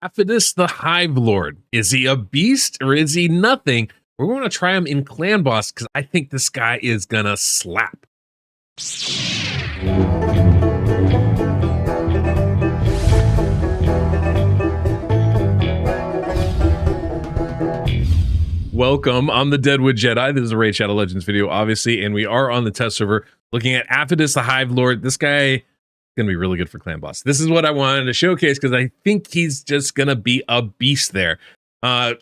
Aphidus the Hive Lord. Is he a beast or is he nothing? We're going to try him in Clan Boss because I think this guy is going to slap. Welcome, I'm the Deadwoodjedi. This is a Raid Shadow Legends video, obviously, and we are on the test server looking at Aphidus the Hive Lord. This guy is going to be really good for Clan Boss. This is what I wanted to showcase because I think he's just going to be a beast there.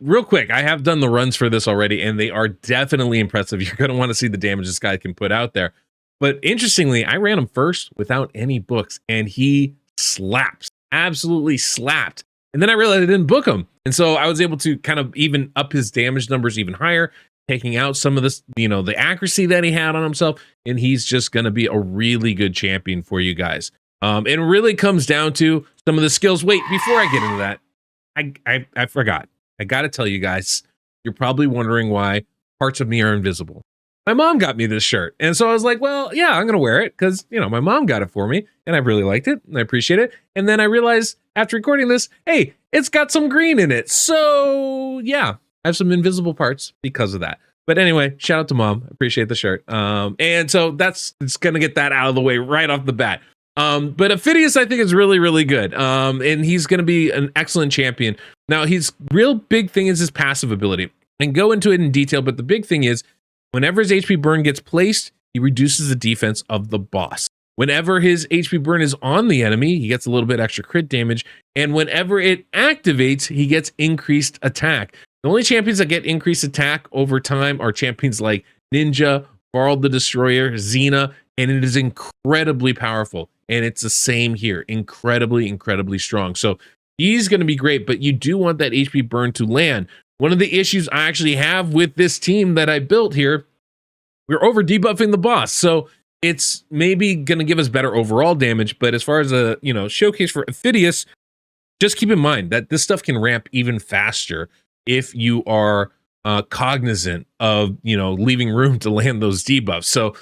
Real quick, I have done the runs for this already, and they are definitely impressive. You're going to want to see the damage this guy can put out there. But interestingly, I ran him first without any books, and he slaps, absolutely slapped. And then I realized I didn't book him. And so I was able to kind of even up his damage numbers even higher, taking out some of this, the accuracy that he had on himself. And he's just going to be a really good champion for you guys. It really comes down to some of the skills. Wait, before I get into that, I forgot. I got to tell you guys, you're probably wondering why parts of me are invisible. My mom got me this shirt. And so I was like, well, yeah, I'm going to wear it because, my mom got it for me and I really liked it and I appreciate it. And then I realized after recording this, hey, it's got some green in it. So yeah, I have some invisible parts because of that. But anyway, shout out to mom. Appreciate the shirt. And so it's going to get that out of the way right off the bat. But Aphidus, I think, is really, really good. And he's going to be an excellent champion. Now, his real big thing is his passive ability. And go into it in detail, but the big thing is, whenever his HP burn gets placed, he reduces the defense of the boss. Whenever his HP burn is on the enemy, he gets a little bit extra crit damage. And whenever it activates, he gets increased attack. The only champions that get increased attack over time are champions like Ninja, Varl the Destroyer, Xena, and it is incredibly powerful. And it's the same here. Incredibly, incredibly strong. So he's going to be great, but you do want that HP burn to land. One of the issues I actually have with this team that I built here, we're over debuffing the boss. So it's maybe going to give us better overall damage. But as far as a showcase for Aphidus, just keep in mind that this stuff can ramp even faster if you are cognizant of leaving room to land those debuffs. So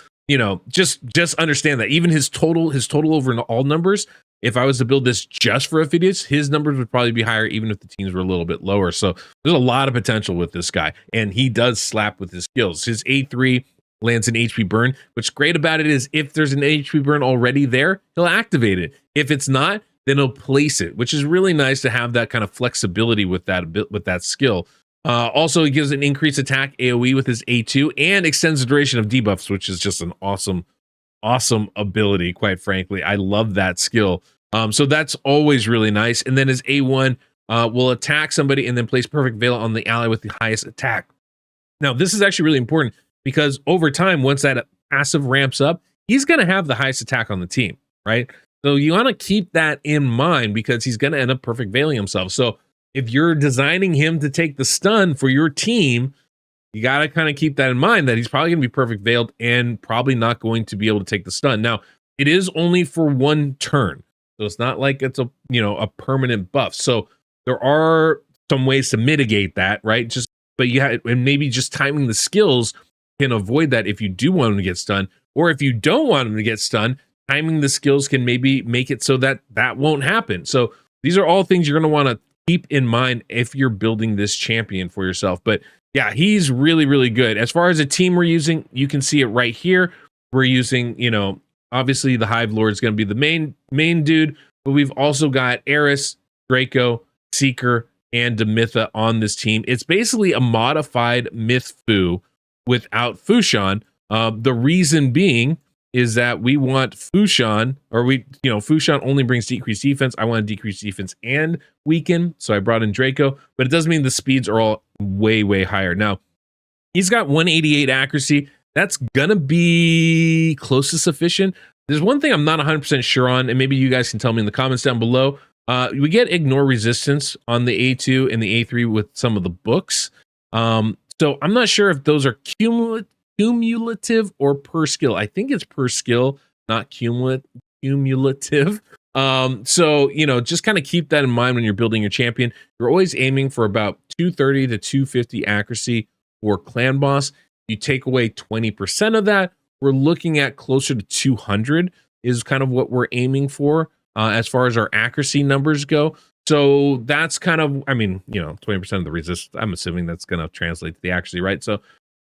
just understand that even his total overall numbers, if I was to build this just for Aphidus, his numbers would probably be higher even if the teams were a little bit lower. So there's a lot of potential with this guy, and he does slap with his skills. His A3 lands an HP burn. What's great about it is if there's an HP burn already there, he'll activate it. If it's not, then he'll place it, which is really nice to have that kind of flexibility with that skill. Also, he gives an increased attack AoE with his A2 and extends the duration of debuffs, which is just an awesome ability, quite frankly. I love that skill. So that's always really nice. And then his A1 will attack somebody and then place Perfect Veil on the ally with the highest attack. Now, this is actually really important because over time, once that passive ramps up, he's going to have the highest attack on the team, right? So you want to keep that in mind because he's going to end up Perfect Veiling himself. So if you're designing him to take the stun for your team, you got to kind of keep that in mind that he's probably going to be perfect veiled and probably not going to be able to take the stun. Now, it is only for one turn. So it's not like it's a permanent buff. So there are some ways to mitigate that, right? And maybe just timing the skills can avoid that if you do want him to get stunned, or if you don't want him to get stunned, timing the skills can maybe make it so that won't happen. So these are all things you're going to want to keep in mind if you're building this champion for yourself. But yeah, he's really, really good. As far as a team we're using, you can see it right here. We're using, obviously the Hive Lord is going to be the main dude, but we've also got Eris, Draco, Seeker, and Demitha on this team. It's basically a modified Myth Fu without Fushan. The reason being is that we want Fushan, Fushan only brings decreased defense. I want to decrease defense and weaken. So I brought in Draco, but it doesn't mean the speeds are all way, way higher. Now, he's got 188 accuracy. That's going to be close to sufficient. There's one thing I'm not 100% sure on, and maybe you guys can tell me in the comments down below. We get ignore resistance on the A2 and the A3 with some of the books. So I'm not sure if those are cumulative or per skill. I think it's per skill, not cumulative. So just kind of keep that in mind when you're building your champion. You're always aiming for about 230 to 250 accuracy for Clan Boss. You take away 20% of that, we're looking at closer to 200 is kind of what we're aiming for as far as our accuracy numbers go. So that's kind of, I mean, 20% of the resist, I'm assuming that's going to translate to the accuracy, right? So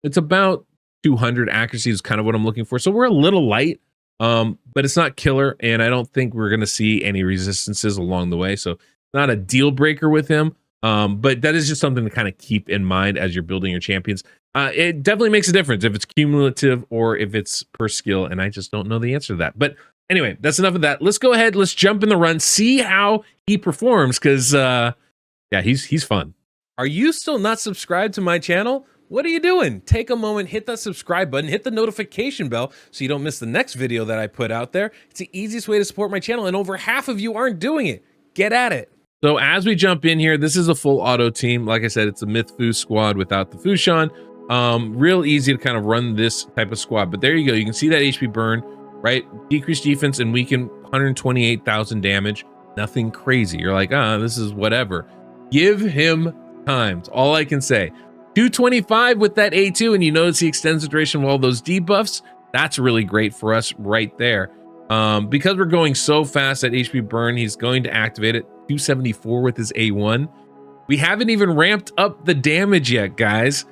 it's about 200 accuracy is kind of what I'm looking for. So we're a little light, but it's not killer. And I don't think we're going to see any resistances along the way. So not a deal breaker with him. But that is just something to kind of keep in mind as you're building your champions. It definitely makes a difference if it's cumulative or if it's per skill. And I just don't know the answer to that. But anyway, that's enough of that. Let's go ahead. Let's jump in the run, see how he performs. Because, yeah, he's fun. Are you still not subscribed to my channel? What are you doing? Take a moment, hit that subscribe button, hit the notification bell so you don't miss the next video that I put out there. It's the easiest way to support my channel, and over half of you aren't doing it. Get at it. So as we jump in here, this is a full auto team. Like I said, it's a Myth-Fu squad without the Fushan. Real easy to kind of run this type of squad. But there you go. You can see that HP burn, right? Decreased defense and weaken 128,000 damage. Nothing crazy. You're like, this is whatever. Give him time. That's all I can say. 225 with that A2, and you notice he extends the duration of all those debuffs. That's really great for us right there. Because we're going so fast at HP burn, he's going to activate it. 274 with his A1. We haven't even ramped up the damage yet, guys.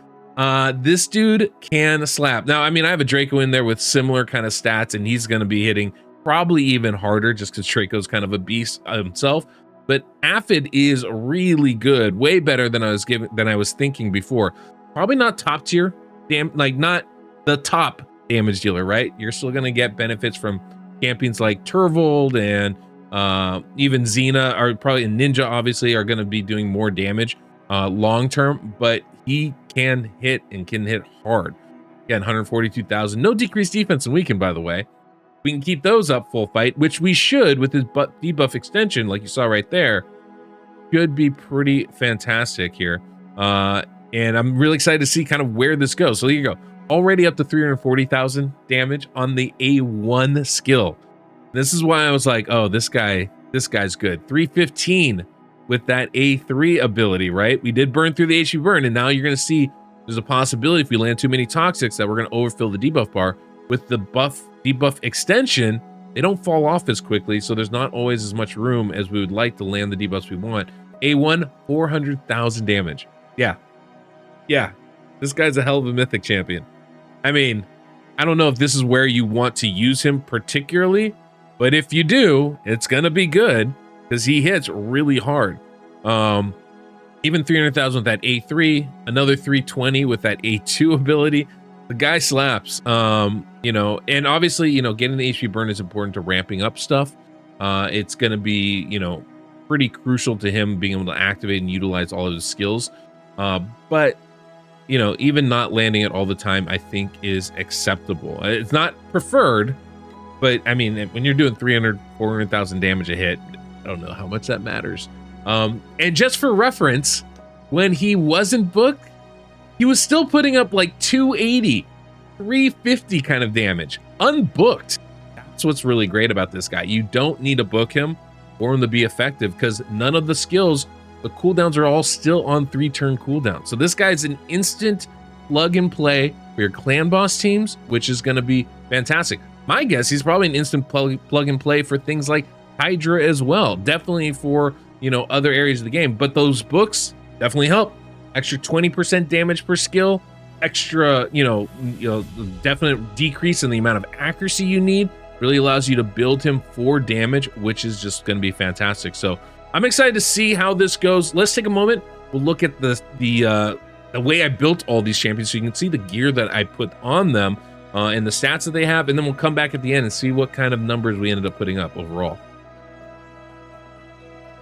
This dude can slap. Now, I mean, I have a Draco in there with similar kind of stats, and he's going to be hitting probably even harder just because Draco's kind of a beast himself. But Aphid is really good, way better than I was thinking before. Probably not top tier, not the top damage dealer, right? You're still going to get benefits from champions like Turvold and even Xena, are probably Ninja, obviously, are going to be doing more damage long term, but he can hit and can hit hard. Again, 142,000, no decreased defense and weaken, by the way. We can keep those up full fight, which we should with his debuff extension, like you saw right there. Should be pretty fantastic here. And I'm really excited to see kind of where this goes. So here you go. Already up to 340,000 damage on the A1 skill. This is why I was like, oh, this guy's good. 315 with that A3 ability, right? We did burn through the HP burn, and now you're going to see there's a possibility if we land too many toxics that we're going to overfill the debuff bar. With the debuff extension, they don't fall off as quickly, so there's not always as much room as we would like to land the debuffs we want. A1, 400,000 damage. Yeah, this guy's a hell of a mythic champion. I mean, I don't know if this is where you want to use him particularly, but if you do, it's gonna be good because he hits really hard. Even 300,000 with that A3, another 320 with that A2 ability. The guy slaps, and obviously, getting the HP burn is important to ramping up stuff. It's going to be, pretty crucial to him being able to activate and utilize all of his skills. But, even not landing it all the time, I think is acceptable. It's not preferred, but I mean, when you're doing 300, 400,000 damage a hit, I don't know how much that matters. And just for reference, when he wasn't booked, he was still putting up like 280, 350 kind of damage, unbooked. That's what's really great about this guy. You don't need to book him for him to be effective because none of the skills, the cooldowns are all still on 3-turn cooldown. So this guy's an instant plug and play for your clan boss teams, which is going to be fantastic. My guess, he's probably an instant plug and play for things like Hydra as well. Definitely for, other areas of the game, but those books definitely help. Extra 20% damage per skill, extra, definite decrease in the amount of accuracy you need. Really allows you to build him for damage, which is just going to be fantastic. So I'm excited to see how this goes. Let's take a moment. We'll look at the way I built all these champions, so you can see the gear that I put on them and the stats that they have, and then we'll come back at the end and see what kind of numbers we ended up putting up overall.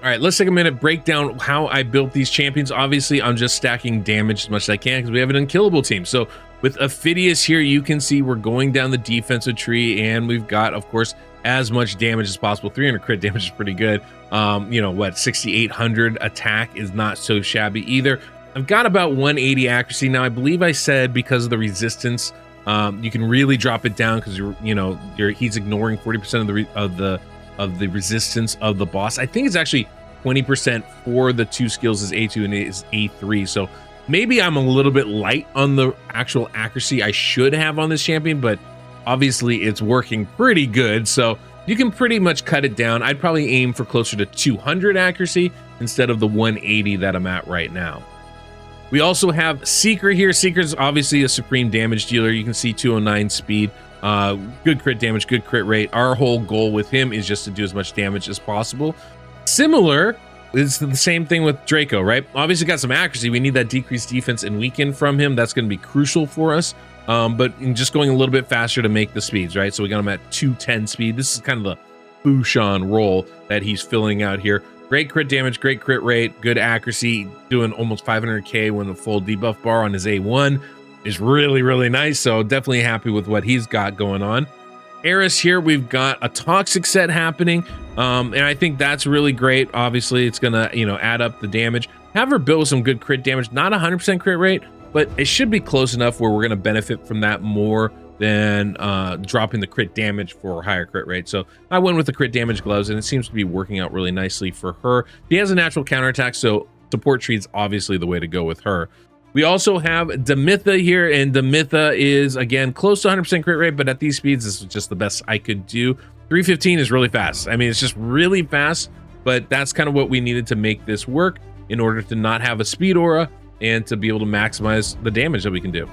All right, let's take a minute, break down how I built these champions. Obviously, I'm just stacking damage as much as I can because we have an unkillable team. So with Aphidus here, you can see we're going down the defensive tree, and we've got, of course, as much damage as possible. 300 crit damage is pretty good. 6,800 attack is not so shabby either. I've got about 180 accuracy. Now, I believe I said because of the resistance, you can really drop it down because he's ignoring 40% of the resistance of the boss. I think it's actually 20% for the two skills is A2 and is A3. So maybe I'm a little bit light on the actual accuracy I should have on this champion, but obviously it's working pretty good. So you can pretty much cut it down. I'd probably aim for closer to 200 accuracy instead of the 180 that I'm at right now. We also have Seeker here. Seeker's obviously a supreme damage dealer. You can see 209 speed, good crit damage, good crit rate. Our whole goal with him is just to do as much damage as possible. Similar, it's the same thing with Draco, right? Obviously got some accuracy. We need that decreased defense and weaken from him. That's going to be crucial for us. But in just going a little bit faster to make the speeds, right? So we got him at 210 speed. This is kind of the Bouchon role that he's filling out here. Great crit damage, great crit rate, good accuracy, doing almost 500k when the full debuff bar on his A1 is really, really nice. So definitely happy with what he's got going on. Eris here, we've got a toxic set happening, and I think that's really great. Obviously, it's gonna, add up the damage. Have her built with some good crit damage, not 100% crit rate, but it should be close enough where we're gonna benefit from that more than dropping the crit damage for a higher crit rate. So I went with the crit damage gloves, and it seems to be working out really nicely for her. She has a natural counterattack, so support tree's obviously the way to go with her. We also have Demitha here, and Demitha is, again, close to 100% crit rate, but at these speeds, this is just the best I could do. 315 is really fast. I mean, it's just really fast, but that's kind of what we needed to make this work in order to not have a speed aura and to be able to maximize the damage that we can do.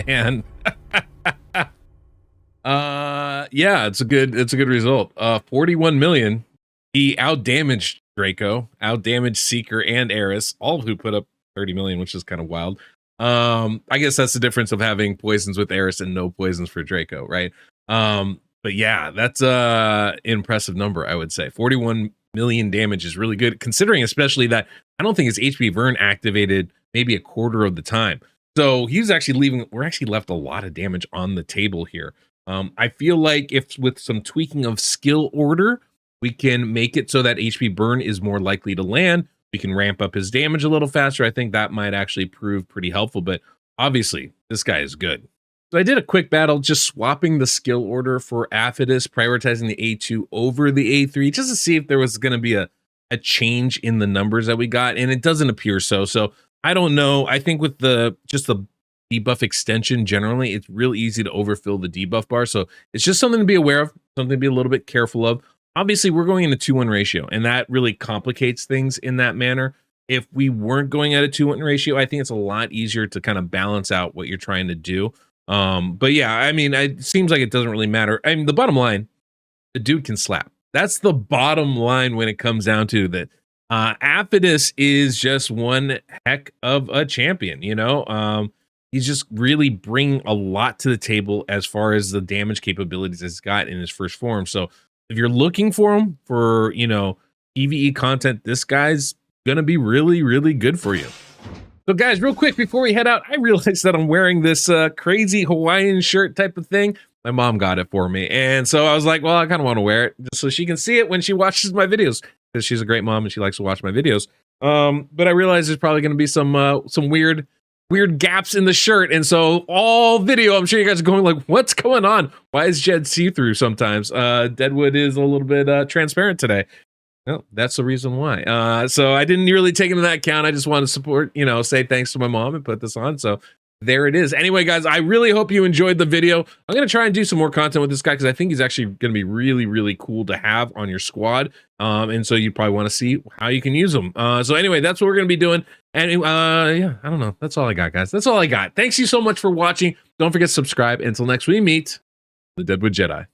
Man. Yeah, it's a good result. 41 million. He outdamaged Draco, outdamaged Seeker and Eris, all of who put up 30 million, which is kind of wild. I guess that's the difference of having poisons with Eris and no poisons for Draco, right? But yeah, that's impressive number, I would say. 41 million damage is really good, considering especially that I don't think his HP burn activated maybe a quarter of the time. So he's actually we're actually left a lot of damage on the table here. I feel like if with some tweaking of skill order, we can make it so that HP burn is more likely to land. We can ramp up his damage a little faster. I think that might actually prove pretty helpful, but obviously this guy is good. So I did a quick battle just swapping the skill order for Aphidus, prioritizing the A2 over the A3, just to see if there was going to be a change in the numbers that we got, and it doesn't appear so. So I don't know. I think with the debuff extension generally, it's real easy to overfill the debuff bar. So it's just something to be aware of, something to be a little bit careful of. Obviously, we're going in a 2-1 ratio, and that really complicates things in that manner. If we weren't going at a 2-1 ratio, I think it's a lot easier to kind of balance out what you're trying to do. But yeah, I mean, it seems like it doesn't really matter. I mean, the bottom line, the dude can slap. That's the bottom line when it comes down to that. Aphidus is just one heck of a champion, you know? He's just really bringing a lot to the table as far as the damage capabilities he's got in his first form. So if you're looking for him for, PvE content, this guy's gonna be really, really good for you. So guys, real quick before we head out, I realized that I'm wearing this crazy Hawaiian shirt type of thing. My mom got it for me. And so I was like, well, I kind of want to wear it just so she can see it when she watches my videos, because she's a great mom and she likes to watch my videos. But I realized there's probably going to be some weird gaps in the shirt. And so all video, I'm sure you guys are going like, what's going on? Why is Jed see-through sometimes? Deadwood is a little bit transparent today. Well, that's the reason why. So I didn't really take into that account. I just want to support, say thanks to my mom and put this on. So there it is. Anyway, guys, I really hope you enjoyed the video. I'm going to try and do some more content with this guy because I think he's actually going to be really, really cool to have on your squad. And so you probably want to see how you can use him. So anyway, that's what we're going to be doing. And yeah, I don't know. That's all I got, guys. That's all I got. Thanks you so much for watching. Don't forget to subscribe. Until next we meet, the Deadwood Jedi.